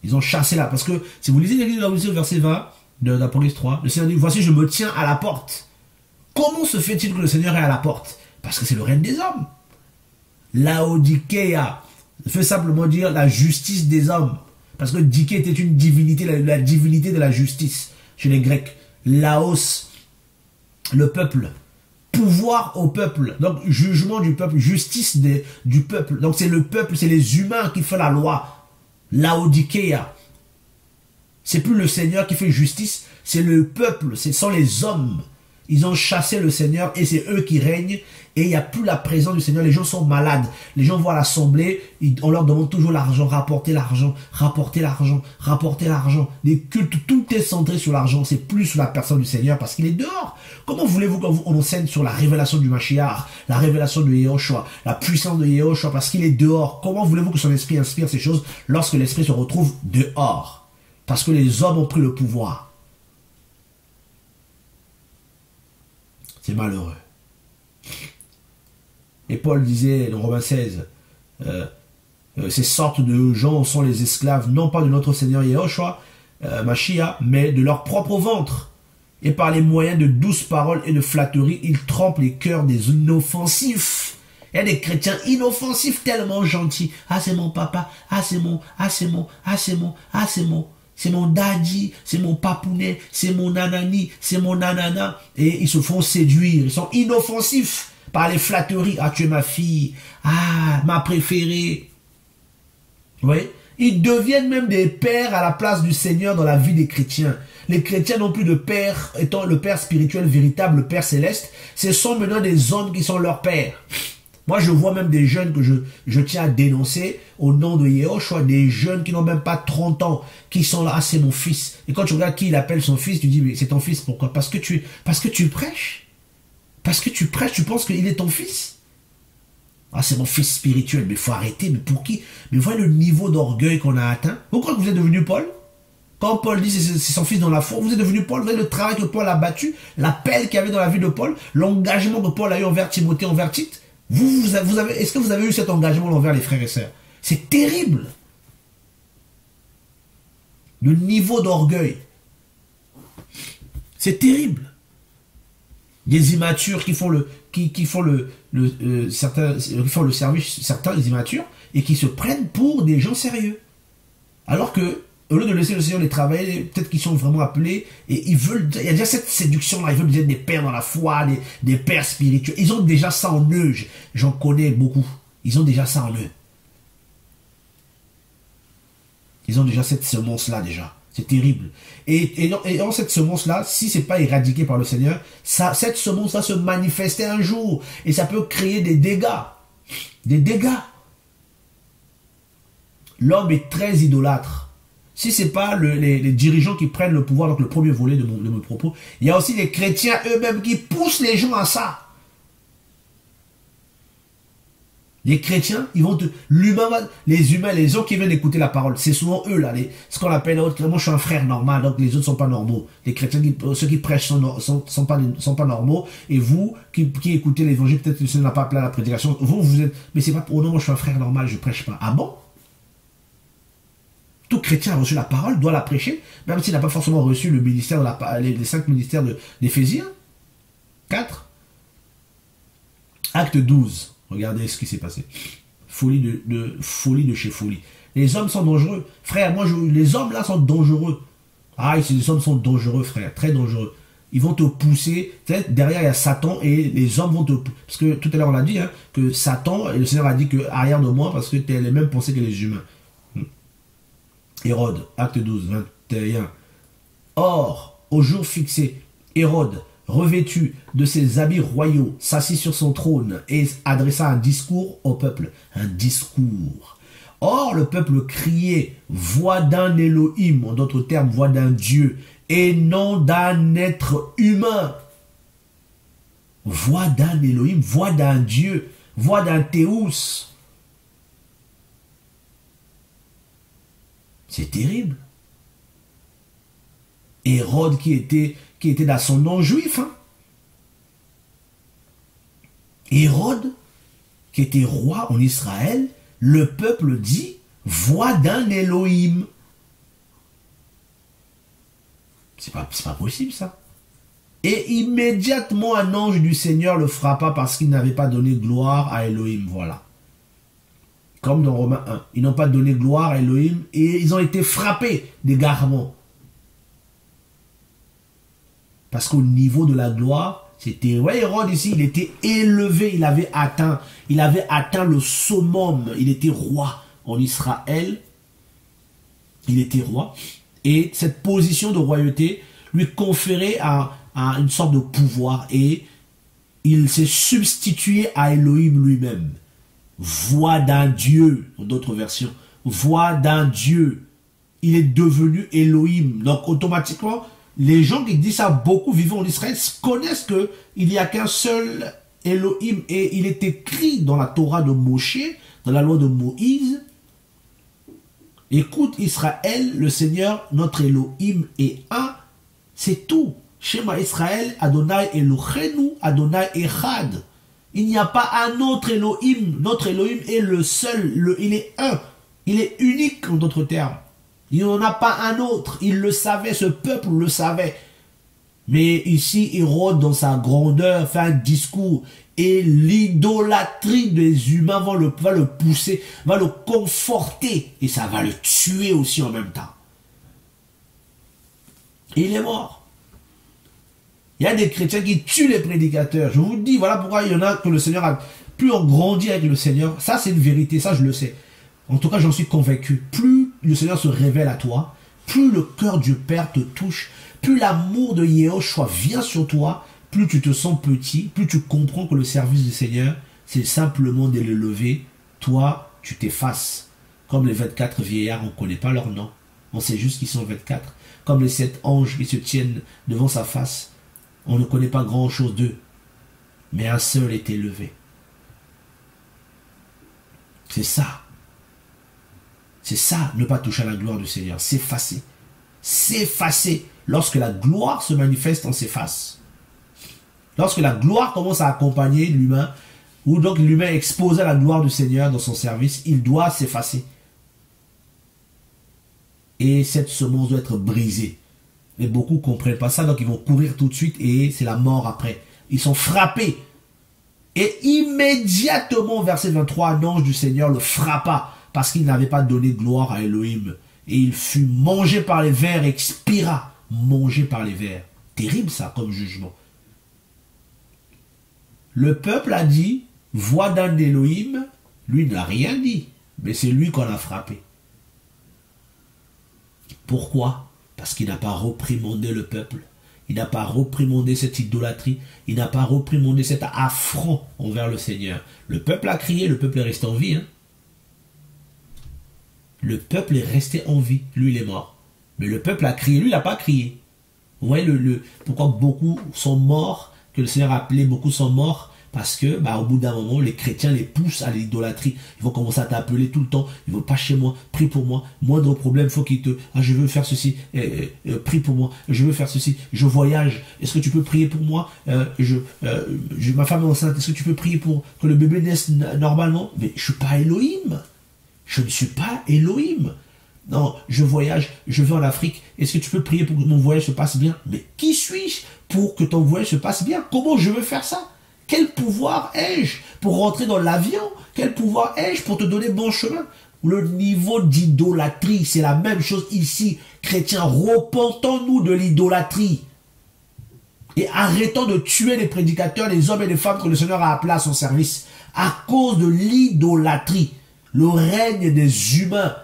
Ils ont chassé là. Parce que si vous lisez l'église de Laodicée au verset 20 de l'Apocalypse 3, le Seigneur dit, voici je me tiens à la porte. Comment se fait-il que le Seigneur est à la porte? Parce que c'est le règne des hommes. Laodicea veut simplement dire la justice des hommes. Parce que Diké était une divinité, la divinité de la justice chez les Grecs. Laos, le peuple. Pouvoir au peuple, donc jugement du peuple, justice du peuple. Donc c'est le peuple, c'est les humains qui font la loi. Laodicea. C'est plus le Seigneur qui fait justice, c'est le peuple, ce sont les hommes. Ils ont chassé le Seigneur et c'est eux qui règnent et il n'y a plus la présence du Seigneur. Les gens sont malades. Les gens vont à l'assemblée, on leur demande toujours l'argent, rapporter l'argent, rapporter l'argent, rapporter l'argent. Les cultes, tout est centré sur l'argent. C'est plus sur la personne du Seigneur parce qu'il est dehors. Comment voulez-vous qu'on enseigne sur la révélation du Mashiach, la révélation de Yehoshua, la puissance de Yehoshua parce qu'il est dehors? Comment voulez-vous que son esprit inspire ces choses lorsque l'esprit se retrouve dehors? Parce que les hommes ont pris le pouvoir. C'est malheureux. Et Paul disait dans Romains 16, ces sortes de gens sont les esclaves, non pas de notre Seigneur Yehoshua, Mashiach, mais de leur propre ventre. Et par les moyens de douces paroles et de flatteries, ils trempent les cœurs des inoffensifs. Il y a des chrétiens inoffensifs tellement gentils. Ah, c'est mon papa. Ah, c'est mon daddy, c'est mon papounet, c'est mon nanani, c'est mon nanana. Et ils se font séduire. Ils sont inoffensifs par les flatteries. Ah, tu es ma fille. Ah, ma préférée. Oui. Ils deviennent même des pères à la place du Seigneur dans la vie des chrétiens. Les chrétiens n'ont plus de père, étant le père spirituel véritable, le père céleste. Ce sont maintenant des hommes qui sont leurs pères. Moi, je vois même des jeunes que je tiens à dénoncer au nom de Yehoshua, des jeunes qui n'ont même pas 30 ans, qui sont là, ah, c'est mon fils. Et quand tu regardes qui il appelle son fils, tu dis, mais c'est ton fils, pourquoi? Parce que tu prêches. Parce que tu prêches, tu penses qu'il est ton fils. Ah, c'est mon fils spirituel, mais il faut arrêter, mais pour qui? Mais voyez le niveau d'orgueil qu'on a atteint. Vous croyez que vous êtes devenu Paul? Quand Paul dit c'est son fils dans la foi, vous êtes devenu Paul, vous avez le travail que Paul a battu, l'appel qu'il y avait dans la vie de Paul, l'engagement que Paul a eu envers Timothée, envers Tite. Est-ce que vous avez eu cet engagement envers les frères et sœurs? C'est terrible. Le niveau d'orgueil. C'est terrible. Des immatures qui font le service, certains des immatures, et qui se prennent pour des gens sérieux. Alors que, au lieu de laisser le Seigneur les travailler, peut-être qu'ils sont vraiment appelés, et il y a déjà cette séduction-là, ils veulent être des pères dans la foi, des pères spirituels. Ils ont déjà ça en eux, j'en connais beaucoup. Ils ont déjà ça en eux. Ils ont déjà cette semence-là, déjà. C'est terrible. Et dans cette semence-là, si c'est pas éradiqué par le Seigneur, cette semence va se manifester un jour. Et ça peut créer des dégâts. Des dégâts. L'homme est très idolâtre. Si ce n'est pas les dirigeants qui prennent le pouvoir, donc le premier volet de mon propos, il y a aussi les chrétiens eux-mêmes qui poussent les gens à ça. Les chrétiens, ils vont les humains, les gens qui viennent écouter la parole, c'est souvent eux là, ce qu'on appelle, moi je suis un frère normal, donc les autres sont pas normaux. Les chrétiens, ceux qui prêchent sont pas normaux, et vous qui écoutez l'évangile, peut-être que ce n'a pas appelé à la prédication, vous êtes, mais c'est pas pour non, moi je suis un frère normal, je prêche pas. Ah bon? Tout chrétien a reçu la parole, doit la prêcher, même s'il n'a pas forcément reçu le ministère les 5 ministères d'Éphésiens. 4. Acte 12. Regardez ce qui s'est passé. Folie de chez folie. Les hommes sont dangereux. Frère, les hommes là sont dangereux. Ah, les hommes sont dangereux, frère. Très dangereux. Ils vont te pousser. Derrière, il y a Satan et les hommes vont te... Parce que tout à l'heure, on a dit que Satan, et le Seigneur a dit que arrière de moi parce que tu as les mêmes pensées que les humains. Hérode, acte 12, 21. Or, au jour fixé, Hérode, revêtu de ses habits royaux, s'assit sur son trône et adressa un discours au peuple. Un discours. Or, le peuple criait, voix d'un Elohim, en d'autres termes, voix d'un Dieu, et non d'un être humain. Voix d'un Elohim, voix d'un Dieu, voix d'un Théous. C'est terrible. Hérode qui était dans son nom juif. Hérode, qui était roi en Israël, le peuple dit, voix d'un Elohim. C'est pas possible ça. Et immédiatement un ange du Seigneur le frappa parce qu'il n'avait pas donné gloire à Elohim. Voilà. Comme dans Romains 1. Ils n'ont pas donné gloire à Elohim et ils ont été frappés d'égarement. Parce qu'au niveau de la gloire, c'était... Ouais, Hérode ici, il était élevé, il avait atteint le summum, il était roi en Israël. Il était roi. Et cette position de royauté lui conférait une sorte de pouvoir et il s'est substitué à Elohim lui-même. Voix d'un Dieu, dans d'autres versions. Voix d'un Dieu. Il est devenu Elohim. Donc automatiquement, les gens qui disent ça, beaucoup vivant en Israël, connaissent qu'il n'y a qu'un seul Elohim. Et il est écrit dans la Torah de Moshe, dans la loi de Moïse, écoute Israël, le Seigneur, notre Elohim est un, c'est tout. Shema Israël, Adonai Elohenu, Adonai Echad. Il n'y a pas un autre Elohim. Notre Elohim est le seul. Il est un. Il est unique en d'autres termes. Il n'y en a pas un autre. Il le savait, ce peuple le savait. Mais ici, Hérode, dans sa grandeur, fait un discours. Et l'idolâtrie des humains va le pousser, va le conforter. Et ça va le tuer aussi en même temps. Et il est mort. Il y a des chrétiens qui tuent les prédicateurs. Je vous dis, voilà pourquoi il y en a que le Seigneur a... Plus on grandit avec le Seigneur, ça c'est une vérité, ça je le sais. En tout cas, j'en suis convaincu. Plus le Seigneur se révèle à toi, plus le cœur du Père te touche, plus l'amour de Yahushua vient sur toi, plus tu te sens petit, plus tu comprends que le service du Seigneur, c'est simplement de le lever. Toi, tu t'effaces. Comme les 24 vieillards, on ne connaît pas leur nom. On sait juste qu'ils sont 24. Comme les 7 anges qui se tiennent devant sa face, on ne connaît pas grand-chose d'eux. Mais un seul est élevé. C'est ça. C'est ça, ne pas toucher à la gloire du Seigneur. S'effacer. S'effacer. Lorsque la gloire se manifeste, on s'efface. Lorsque la gloire commence à accompagner l'humain, ou donc l'humain est exposé à la gloire du Seigneur dans son service, il doit s'effacer. Et cette semence doit être brisée. Et beaucoup ne comprennent pas ça, donc ils vont courir tout de suite et c'est la mort après. Ils sont frappés. Et immédiatement, verset 23, un ange du Seigneur le frappa parce qu'il n'avait pas donné gloire à Elohim. Et il fut mangé par les vers, expira, mangé par les vers. Terrible ça comme jugement. Le peuple a dit, voix d'un Elohim, lui n'a rien dit, mais c'est lui qu'on a frappé. Pourquoi? Parce qu'il n'a pas reprimandé le peuple. Il n'a pas reprimandé cette idolâtrie. Il n'a pas reprimandé cet affront envers le Seigneur. Le peuple a crié, le peuple est resté en vie. Hein? Le peuple est resté en vie. Lui, il est mort. Mais le peuple a crié, lui, il n'a pas crié. Vous voyez pourquoi beaucoup sont morts, que le Seigneur a appelé, beaucoup sont morts, parce que, au bout d'un moment, les chrétiens les poussent à l'idolâtrie. Ils vont commencer à t'appeler tout le temps. Ils vont pas chez moi, prie pour moi. Moindre problème, faut qu'ils te... Ah, je veux faire ceci, prie pour moi. Je veux faire ceci, je voyage. Est-ce que tu peux prier pour moi? Ma femme est enceinte. Est-ce que tu peux prier pour que le bébé naisse normalement? Mais je suis pas Elohim. Je ne suis pas Elohim. Non, je voyage, je vais en Afrique. Est-ce que tu peux prier pour que mon voyage se passe bien? Mais qui suis-je pour que ton voyage se passe bien? Comment je veux faire ça? Quel pouvoir ai-je pour rentrer dans l'avion? Quel pouvoir ai-je pour te donner bon chemin? Le niveau d'idolâtrie, c'est la même chose ici. Chrétiens, repentons-nous de l'idolâtrie. Et arrêtons de tuer les prédicateurs, les hommes et les femmes que le Seigneur a appelés à son service. À cause de l'idolâtrie. Le règne des humains.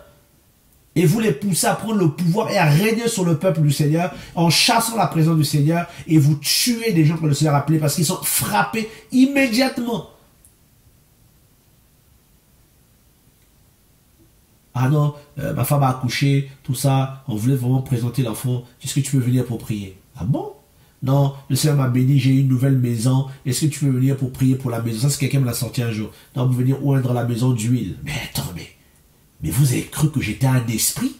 Et vous les poussez à prendre le pouvoir et à régner sur le peuple du Seigneur en chassant la présence du Seigneur et vous tuez des gens que le Seigneur a appelés parce qu'ils sont frappés immédiatement. Ah non, ma femme a accouché, tout ça, on voulait vraiment présenter l'enfant. Est-ce que tu peux venir pour prier? Ah bon? Non, le Seigneur m'a béni, j'ai une nouvelle maison. Est-ce que tu peux venir pour prier pour la maison? Ça, c'est quelqu'un me l'a sorti un jour. Non, vous venir oindre la maison d'huile. Mais attendez. Mais vous avez cru que j'étais un esprit?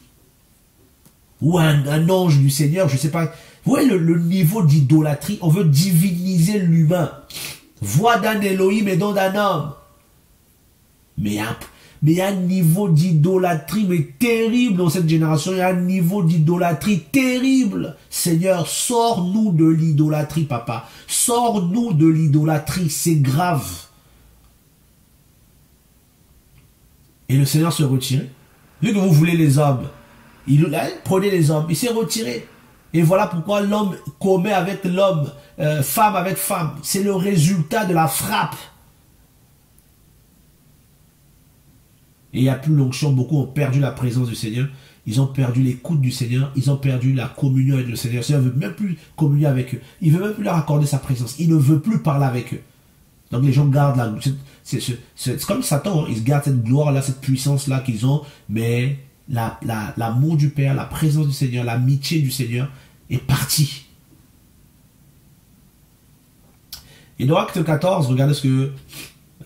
Ou un ange du Seigneur, je ne sais pas. Vous voyez le niveau d'idolâtrie? On veut diviniser l'humain. Voix d'un Elohim et non d'un homme. Mais il y a un niveau d'idolâtrie mais terrible dans cette génération. Il y a un niveau d'idolâtrie terrible. Seigneur, sors-nous de l'idolâtrie, papa. Sors-nous de l'idolâtrie, c'est grave. Et le Seigneur se retirait. Vu que vous voulez les hommes, prenez les hommes. Il s'est retiré. Et voilà pourquoi l'homme commet avec l'homme, femme avec femme. C'est le résultat de la frappe. Et il n'y a plus l'onction. Beaucoup ont perdu la présence du Seigneur. Ils ont perdu l'écoute du Seigneur. Ils ont perdu la communion avec le Seigneur. Le Seigneur ne veut même plus communier avec eux. Il ne veut même plus leur accorder sa présence. Il ne veut plus parler avec eux. Donc les gens gardent la... C'est comme Satan, hein. Ils gardent cette gloire-là, cette puissance-là qu'ils ont, mais l'amour du Père, la présence du Seigneur, l'amitié du Seigneur est partie. Et dans Acte 14, regardez ce que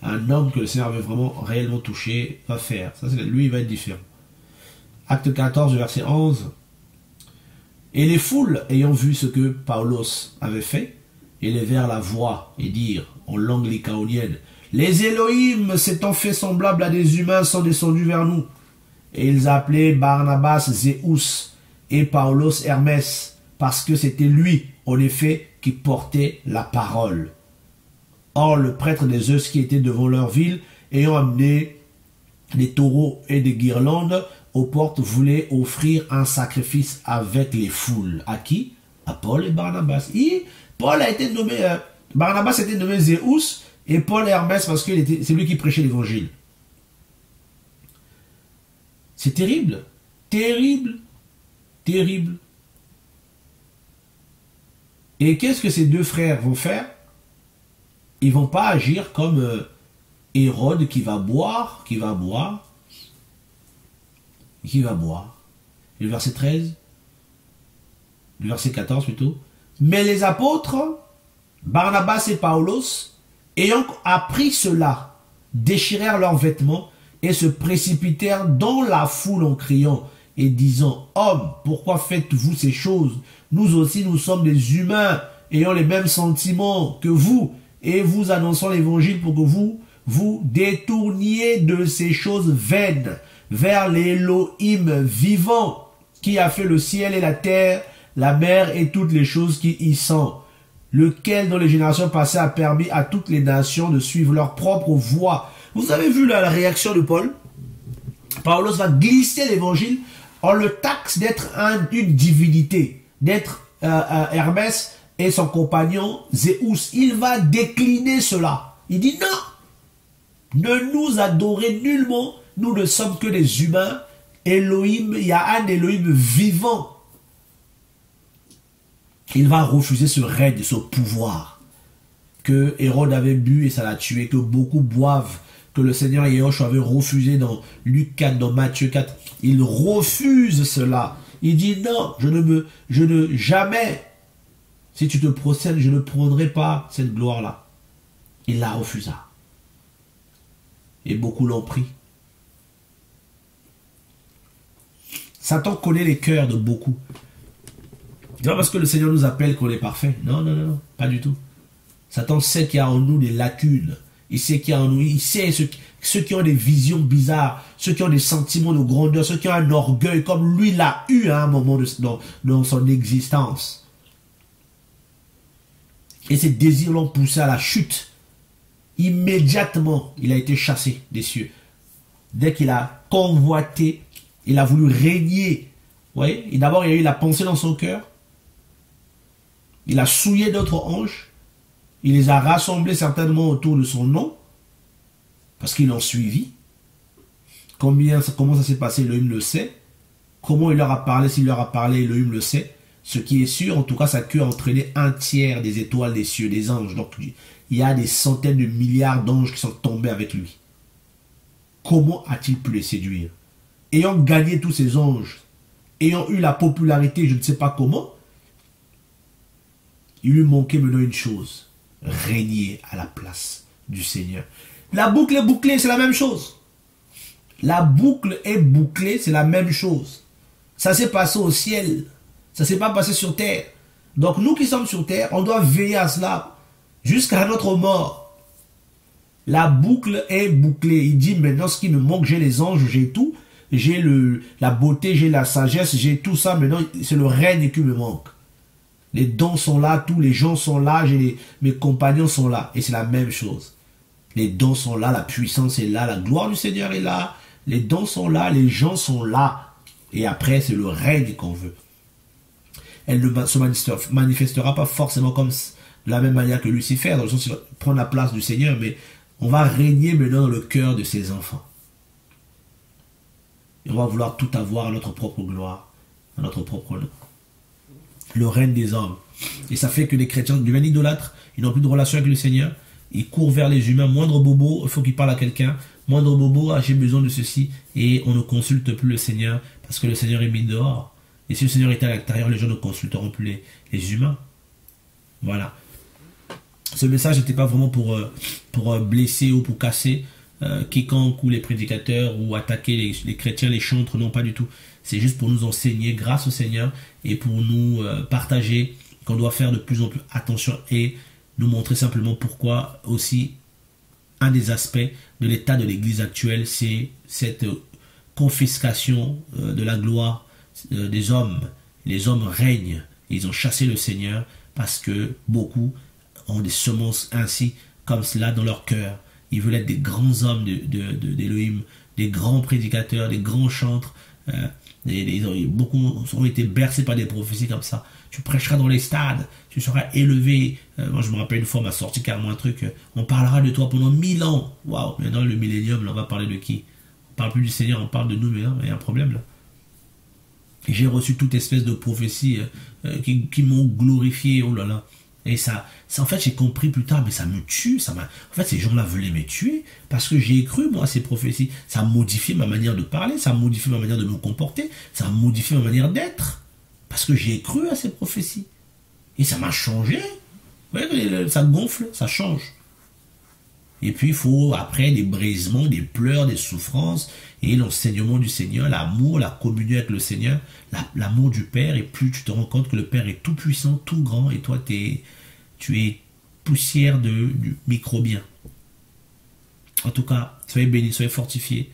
un homme que le Seigneur veut vraiment réellement toucher va faire. Ça, lui, il va être différent. Acte 14, verset 11. Et les foules, ayant vu ce que Paulos avait fait, élevèrent la voix et dirent, en langue lycaonienne, les Elohim s'étant fait semblables à des humains sont descendus vers nous. Et ils appelaient Barnabas Zéus et Paulos Hermès, parce que c'était lui, en effet, qui portait la parole. Or, le prêtre des Zeus qui était devant leur ville, ayant amené des taureaux et des guirlandes aux portes, voulait offrir un sacrifice avec les foules. À qui? À Paul et Barnabas. Paul a été nommé, Barnabas a été nommé Zéus et Paul Hermès parce que c'est lui qui prêchait l'évangile. C'est terrible. Terrible. Terrible. Et qu'est-ce que ces deux frères vont faire? Ils vont pas agir comme Hérode qui va boire. Le verset 13, le verset 14 plutôt. Mais les apôtres, Barnabas et Paulos, ayant appris cela, déchirèrent leurs vêtements et se précipitèrent dans la foule en criant et disant: Hommes, pourquoi faites-vous ces choses? Nous aussi, nous sommes des humains ayant les mêmes sentiments que vous, et vous annonçons l'évangile pour que vous vous détourniez de ces choses vaines vers l'Élohim vivant qui a fait le ciel et la terre, la mer et toutes les choses qui y sont, lequel dans les générations passées a permis à toutes les nations de suivre leur propre voie. Vous avez vu la réaction de Paul? Paulos va glisser l'évangile. On le taxe d'être une divinité, d'être Hermès et son compagnon Zéus. Il va décliner cela. Il dit non, ne nous adorez nullement, nous ne sommes que des humains. Elohim, il y a un Elohim vivant. Il va refuser ce règne, ce pouvoir que Hérode avait bu et ça l'a tué, que beaucoup boivent, que le Seigneur Yahushua avait refusé dans Luc 4, dans Matthieu 4. Il refuse cela. Il dit non, jamais, si tu te procèdes, je ne prendrai pas cette gloire-là. Il la refusa. Et beaucoup l'ont pris. Satan connaît les cœurs de beaucoup. C'est pas parce que le Seigneur nous appelle qu'on est parfait. Non, non, non, non, pas du tout. Satan sait qu'il y a en nous des lacunes. Il sait qu'il y a en nous, il sait ceux qui ont des visions bizarres, ceux qui ont des sentiments de grandeur, ceux qui ont un orgueil, comme lui l'a eu à un moment dans son existence. Et ces désirs l'ont poussé à la chute. Immédiatement, il a été chassé des cieux. Dès qu'il a convoité, il a voulu régner. Vous voyez? Et d'abord, il y a eu la pensée dans son cœur. Il a souillé d'autres anges. Il les a rassemblés certainement autour de son nom. Parce qu'ils l'ont suivi. Comment ça s'est passé, Elohim le sait. Comment il leur a parlé, s'il leur a parlé, Elohim le sait. Ce qui est sûr, en tout cas, sa queue a entraîné un tiers des étoiles des cieux, des anges. Donc, il y a des centaines de milliards d'anges qui sont tombés avec lui. Comment a-t-il pu les séduire? Ayant gagné tous ces anges, ayant eu la popularité, je ne sais pas comment, il lui manquait maintenant une chose: régner à la place du Seigneur. La boucle est bouclée, c'est la même chose. La boucle est bouclée, c'est la même chose. Ça s'est passé au ciel. Ça ne s'est pas passé sur terre. Donc nous qui sommes sur terre, on doit veiller à cela jusqu'à notre mort. La boucle est bouclée. Il dit maintenant ce qui me manque, j'ai les anges, j'ai tout. J'ai la beauté, j'ai la sagesse, j'ai tout ça. Maintenant, c'est le règne qui me manque. Les dons sont là, tous les gens sont là, mes compagnons sont là. Et c'est la même chose. Les dons sont là, la puissance est là, la gloire du Seigneur est là. Les dons sont là, les gens sont là. Et après, c'est le règne qu'on veut. Elle ne se manifestera pas forcément comme de la même manière que Lucifer, dans le sens où il va prendre la place du Seigneur, mais on va régner maintenant dans le cœur de ses enfants. Et on va vouloir tout avoir à notre propre gloire, à notre propre nom. Le règne des hommes. Et ça fait que les chrétiens deviennent idolâtres, ils n'ont plus de relation avec le Seigneur, ils courent vers les humains, moindre bobo, il faut qu'ils parlent à quelqu'un, moindre bobo, ah, j'ai besoin de ceci, et on ne consulte plus le Seigneur, parce que le Seigneur est mis dehors. Et si le Seigneur est à l'intérieur, les gens ne consulteront plus les humains. Voilà. Ce message n'était pas vraiment pour blesser ou pour casser quiconque ou les prédicateurs ou attaquer les chrétiens, les chantres, non, pas du tout. C'est juste pour nous enseigner grâce au Seigneur et pour nous partager qu'on doit faire de plus en plus attention et nous montrer simplement pourquoi aussi un des aspects de l'état de l'Église actuelle, c'est cette confiscation de la gloire des hommes. Les hommes règnent, ils ont chassé le Seigneur parce que beaucoup ont des semences ainsi comme cela dans leur cœur. Ils veulent être des grands hommes d'Élohim, des grands prédicateurs, des grands chantres. Beaucoup ont été bercés par des prophéties comme ça. Tu prêcheras dans les stades, tu seras élevé. Moi, je me rappelle une fois, on m'a sorti carrément un truc. On parlera de toi pendant 1000 ans. Waouh, maintenant le millénium, là, on va parler de qui? On parle plus du Seigneur, on parle de nous, mais il y a un problème là. J'ai reçu toute espèce de prophéties qui m'ont glorifié, oh là là. Et ça en fait, j'ai compris plus tard, mais ça me tue. En fait, ces gens-là voulaient me tuer parce que j'ai cru, moi, à ces prophéties. Ça a modifié ma manière de parler, ça a modifié ma manière de me comporter, ça a modifié ma manière d'être. Parce que j'ai cru à ces prophéties. Et ça m'a changé. Vous voyez, ça gonfle, ça change. Et puis, il faut, après, des brisements, des pleurs, des souffrances, et l'enseignement du Seigneur, l'amour, la communion avec le Seigneur, l'amour du Père, et plus tu te rends compte que le Père est tout puissant, tout grand, et toi, tu es poussière du microbien. En tout cas, soyez bénis, soyez fortifiés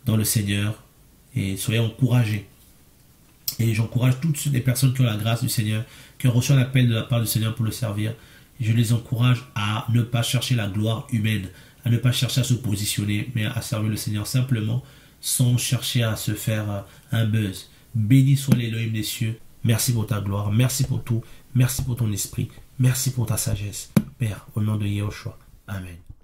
dans le Seigneur, et soyez encouragés. Et j'encourage toutes les personnes qui ont la grâce du Seigneur, qui ont reçu un appel de la part du Seigneur pour le servir. Je les encourage à ne pas chercher la gloire humaine, à ne pas chercher à se positionner, mais à servir le Seigneur simplement, sans chercher à se faire un buzz. Béni soit l'Élohim des cieux. Merci pour ta gloire, merci pour tout, merci pour ton esprit, merci pour ta sagesse. Père, au nom de Yahushua. Amen.